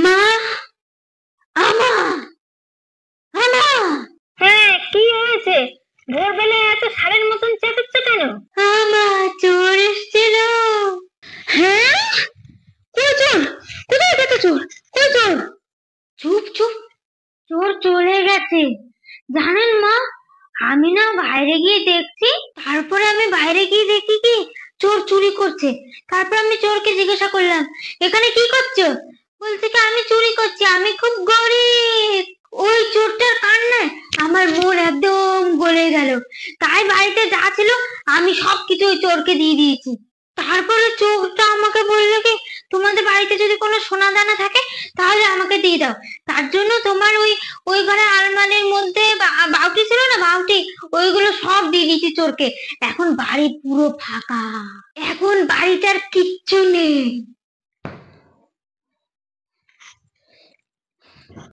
মা, আমা, আমা। হ্যাঁ, কি হয়েছে? ভোরবেলায় এত ষাঁড়ের মতন চেঁচাচ্ছ কেন? আমা, চোর এসেছিল। হ্যাঁ? কই চোর? কোথায় গেছে চোর? কই চোর? চুপ চুপ, চোর চলে গেছে। জানেন মা, আমি না বাইরে গিয়ে দেখছি, তারপরে আমি বাইরে গিয়ে দেখি কি চোর চুরি করছে। তারপর আমি চোরকে জিজ্ঞাসা করলাম, এখানে কি করছো? বলছে কি আমি চুরি করছি, আমি খুব গরিব। ওই চোরটার কান্নায় আমার মন একদম গলে গেল। তাই বাড়িতে যা ছিল আমি সবকিছু ওই চোরকে দিয়ে দিয়েছি। তারপরে চোরটা আমাকে বললো কি, তোমাদের বাড়িতে যদি কোনো সোনা দানা থাকে তাহলে আমাকে দিয়ে দাও। তার জন্য তোমার ওই ওই ঘরে আলমারির মধ্যে বাউটি ছিল না, বাউটি, ওইগুলো সব দিয়ে দিয়েছি চোরকে। এখন বাড়ি পুরো ফাঁকা, এখন বাড়িটার কিচ্ছু নেই।